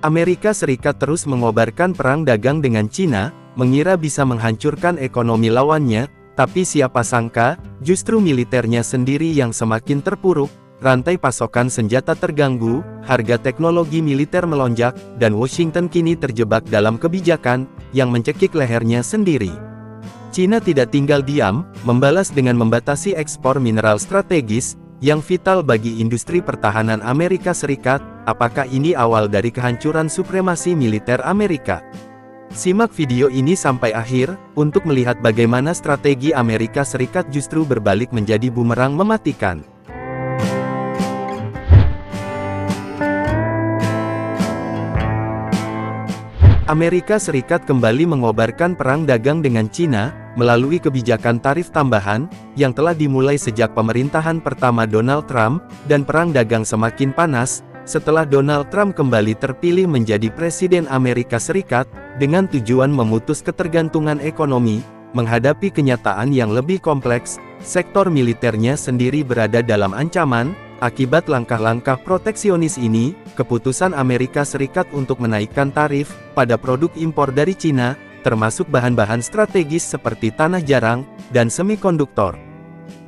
Amerika Serikat terus mengobarkan perang dagang dengan Cina, mengira bisa menghancurkan ekonomi lawannya, tapi siapa sangka, justru militernya sendiri yang semakin terpuruk, rantai pasokan senjata terganggu, harga teknologi militer melonjak, dan Washington kini terjebak dalam kebijakan yang mencekik lehernya sendiri. Cina tidak tinggal diam, membalas dengan membatasi ekspor mineral strategis, yang vital bagi industri pertahanan Amerika Serikat. Apakah ini awal dari kehancuran supremasi militer Amerika? Simak video ini sampai akhir, untuk melihat bagaimana strategi Amerika Serikat justru berbalik menjadi bumerang mematikan. Amerika Serikat kembali mengobarkan perang dagang dengan Cina, melalui kebijakan tarif tambahan, yang telah dimulai sejak pemerintahan pertama Donald Trump, dan perang dagang semakin panas, setelah Donald Trump kembali terpilih menjadi Presiden Amerika Serikat, dengan tujuan memutus ketergantungan ekonomi, menghadapi kenyataan yang lebih kompleks, sektor militernya sendiri berada dalam ancaman. Akibat langkah-langkah proteksionis ini, keputusan Amerika Serikat untuk menaikkan tarif pada produk impor dari Cina, termasuk bahan-bahan strategis seperti tanah jarang dan semikonduktor,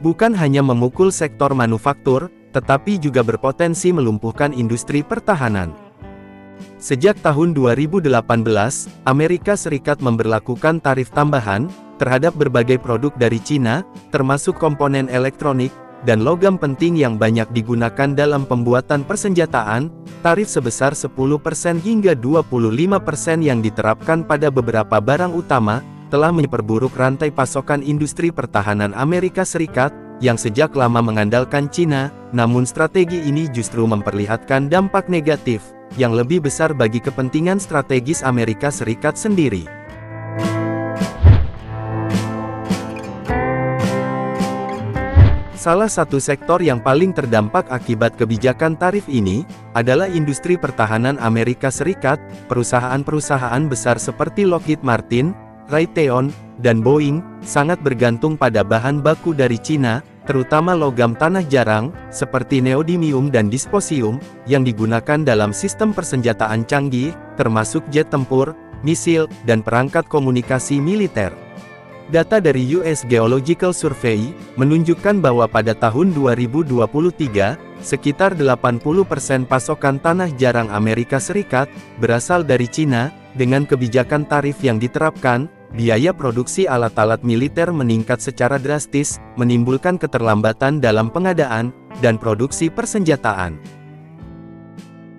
bukan hanya memukul sektor manufaktur, tetapi juga berpotensi melumpuhkan industri pertahanan. Sejak tahun 2018, Amerika Serikat memberlakukan tarif tambahan terhadap berbagai produk dari Cina, termasuk komponen elektronik dan logam penting yang banyak digunakan dalam pembuatan persenjataan. Tarif sebesar 10% hingga 25% yang diterapkan pada beberapa barang utama, telah memperburuk rantai pasokan industri pertahanan Amerika Serikat, yang sejak lama mengandalkan Cina. Namun strategi ini justru memperlihatkan dampak negatif, yang lebih besar bagi kepentingan strategis Amerika Serikat sendiri. Salah satu sektor yang paling terdampak akibat kebijakan tarif ini, adalah industri pertahanan Amerika Serikat. Perusahaan-perusahaan besar seperti Lockheed Martin, Raytheon, dan Boeing, sangat bergantung pada bahan baku dari Cina, terutama logam tanah jarang, seperti neodymium dan dysprosium, yang digunakan dalam sistem persenjataan canggih, termasuk jet tempur, misil, dan perangkat komunikasi militer. Data dari US Geological Survey, menunjukkan bahwa pada tahun 2023, sekitar 80% pasokan tanah jarang Amerika Serikat, berasal dari Cina. Dengan kebijakan tarif yang diterapkan, biaya produksi alat-alat militer meningkat secara drastis, menimbulkan keterlambatan dalam pengadaan, dan produksi persenjataan.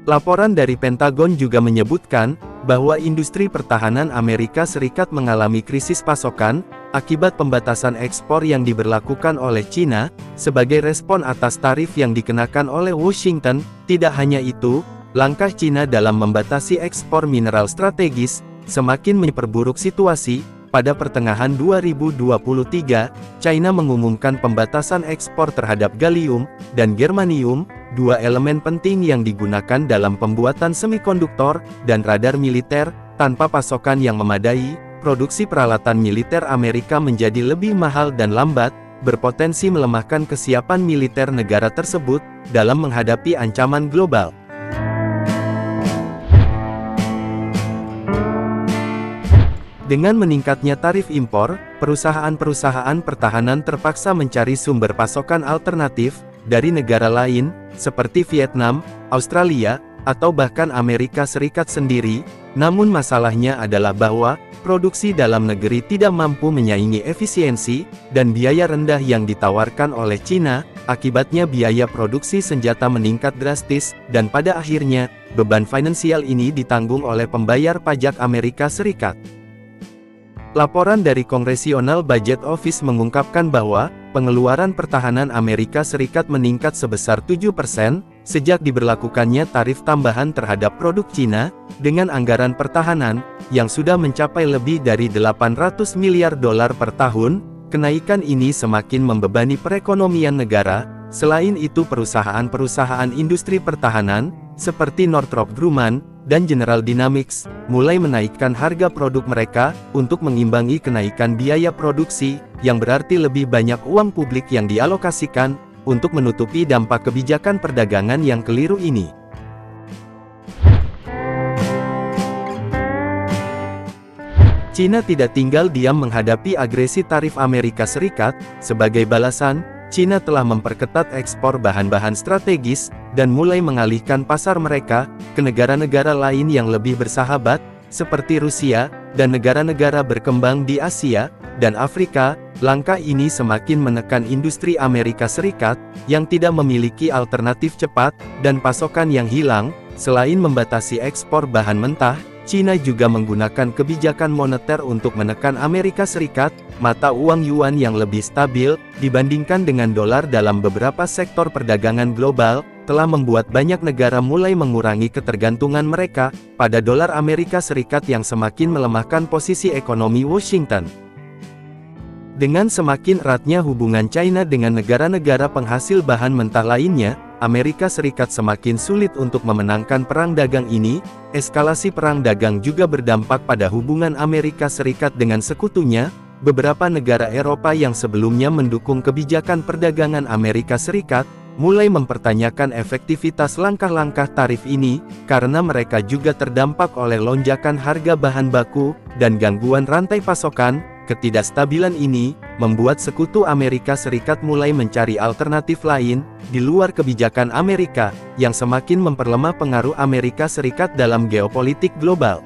Laporan dari Pentagon juga menyebutkan, bahwa industri pertahanan Amerika Serikat mengalami krisis pasokan, akibat pembatasan ekspor yang diberlakukan oleh Cina, sebagai respon atas tarif yang dikenakan oleh Washington. Tidak hanya itu, langkah Cina dalam membatasi ekspor mineral strategis, semakin memperburuk situasi. Pada pertengahan 2023, China mengumumkan pembatasan ekspor terhadap gallium dan germanium, dua elemen penting yang digunakan dalam pembuatan semikonduktor dan radar militer. Tanpa pasokan yang memadai, produksi peralatan militer Amerika menjadi lebih mahal dan lambat, berpotensi melemahkan kesiapan militer negara tersebut dalam menghadapi ancaman global. Dengan meningkatnya tarif impor, perusahaan-perusahaan pertahanan terpaksa mencari sumber pasokan alternatif dari negara lain, seperti Vietnam, Australia, atau bahkan Amerika Serikat sendiri. Namun masalahnya adalah bahwa produksi dalam negeri tidak mampu menyaingi efisiensi dan biaya rendah yang ditawarkan oleh Cina. Akibatnya biaya produksi senjata meningkat drastis, dan pada akhirnya, beban finansial ini ditanggung oleh pembayar pajak Amerika Serikat. Laporan dari Congressional Budget Office mengungkapkan bahwa, pengeluaran pertahanan Amerika Serikat meningkat sebesar 7%, sejak diberlakukannya tarif tambahan terhadap produk Cina, dengan anggaran pertahanan, yang sudah mencapai lebih dari 800 miliar dolar per tahun. Kenaikan ini semakin membebani perekonomian negara. Selain itu, perusahaan-perusahaan industri pertahanan, seperti Northrop Grumman, dan General Dynamics, mulai menaikkan harga produk mereka, untuk mengimbangi kenaikan biaya produksi, yang berarti lebih banyak uang publik yang dialokasikan, untuk menutupi dampak kebijakan perdagangan yang keliru ini. Cina tidak tinggal diam menghadapi agresi tarif Amerika Serikat. Sebagai balasan, Cina telah memperketat ekspor bahan-bahan strategis, dan mulai mengalihkan pasar mereka ke negara-negara lain yang lebih bersahabat, seperti Rusia, dan negara-negara berkembang di Asia dan Afrika. Langkah ini semakin menekan industri Amerika Serikat, yang tidak memiliki alternatif cepat, dan pasokan yang hilang. Selain membatasi ekspor bahan mentah, Cina juga menggunakan kebijakan moneter untuk menekan Amerika Serikat. Mata uang yuan yang lebih stabil, dibandingkan dengan dolar dalam beberapa sektor perdagangan global, telah membuat banyak negara mulai mengurangi ketergantungan mereka pada dolar Amerika Serikat yang semakin melemahkan posisi ekonomi Washington. Dengan semakin eratnya hubungan China dengan negara-negara penghasil bahan mentah lainnya, Amerika Serikat semakin sulit untuk memenangkan perang dagang ini. Eskalasi perang dagang juga berdampak pada hubungan Amerika Serikat dengan sekutunya. Beberapa negara Eropa yang sebelumnya mendukung kebijakan perdagangan Amerika Serikat, mulai mempertanyakan efektivitas langkah-langkah tarif ini, karena mereka juga terdampak oleh lonjakan harga bahan baku, dan gangguan rantai pasokan. Ketidakstabilan ini, membuat sekutu Amerika Serikat mulai mencari alternatif lain, di luar kebijakan Amerika, yang semakin memperlemah pengaruh Amerika Serikat dalam geopolitik global.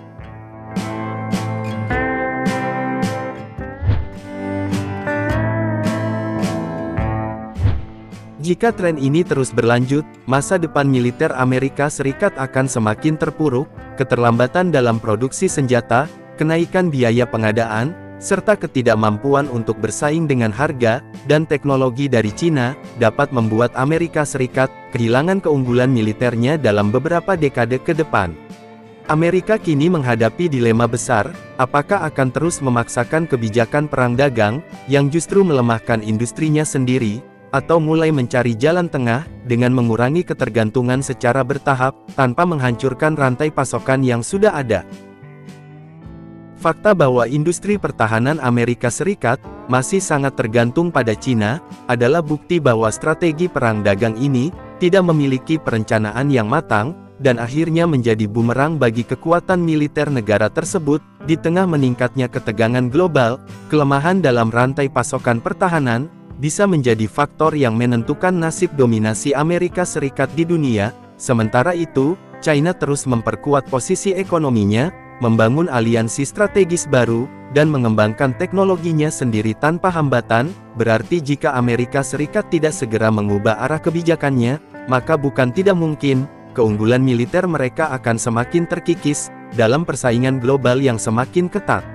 Jika tren ini terus berlanjut, masa depan militer Amerika Serikat akan semakin terpuruk. Keterlambatan dalam produksi senjata, kenaikan biaya pengadaan, serta ketidakmampuan untuk bersaing dengan harga dan teknologi dari Cina, dapat membuat Amerika Serikat kehilangan keunggulan militernya dalam beberapa dekade ke depan. Amerika kini menghadapi dilema besar: apakah akan terus memaksakan kebijakan perang dagang, yang justru melemahkan industrinya sendiri, atau mulai mencari jalan tengah, dengan mengurangi ketergantungan secara bertahap, tanpa menghancurkan rantai pasokan yang sudah ada. Fakta bahwa industri pertahanan Amerika Serikat masih sangat tergantung pada Cina, adalah bukti bahwa strategi perang dagang ini tidak memiliki perencanaan yang matang, dan akhirnya menjadi bumerang bagi kekuatan militer negara tersebut. Di tengah meningkatnya ketegangan global, kelemahan dalam rantai pasokan pertahanan bisa menjadi faktor yang menentukan nasib dominasi Amerika Serikat di dunia. Sementara itu, China terus memperkuat posisi ekonominya, membangun aliansi strategis baru, dan mengembangkan teknologinya sendiri tanpa hambatan. Berarti jika Amerika Serikat tidak segera mengubah arah kebijakannya, maka bukan tidak mungkin, keunggulan militer mereka akan semakin terkikis, dalam persaingan global yang semakin ketat.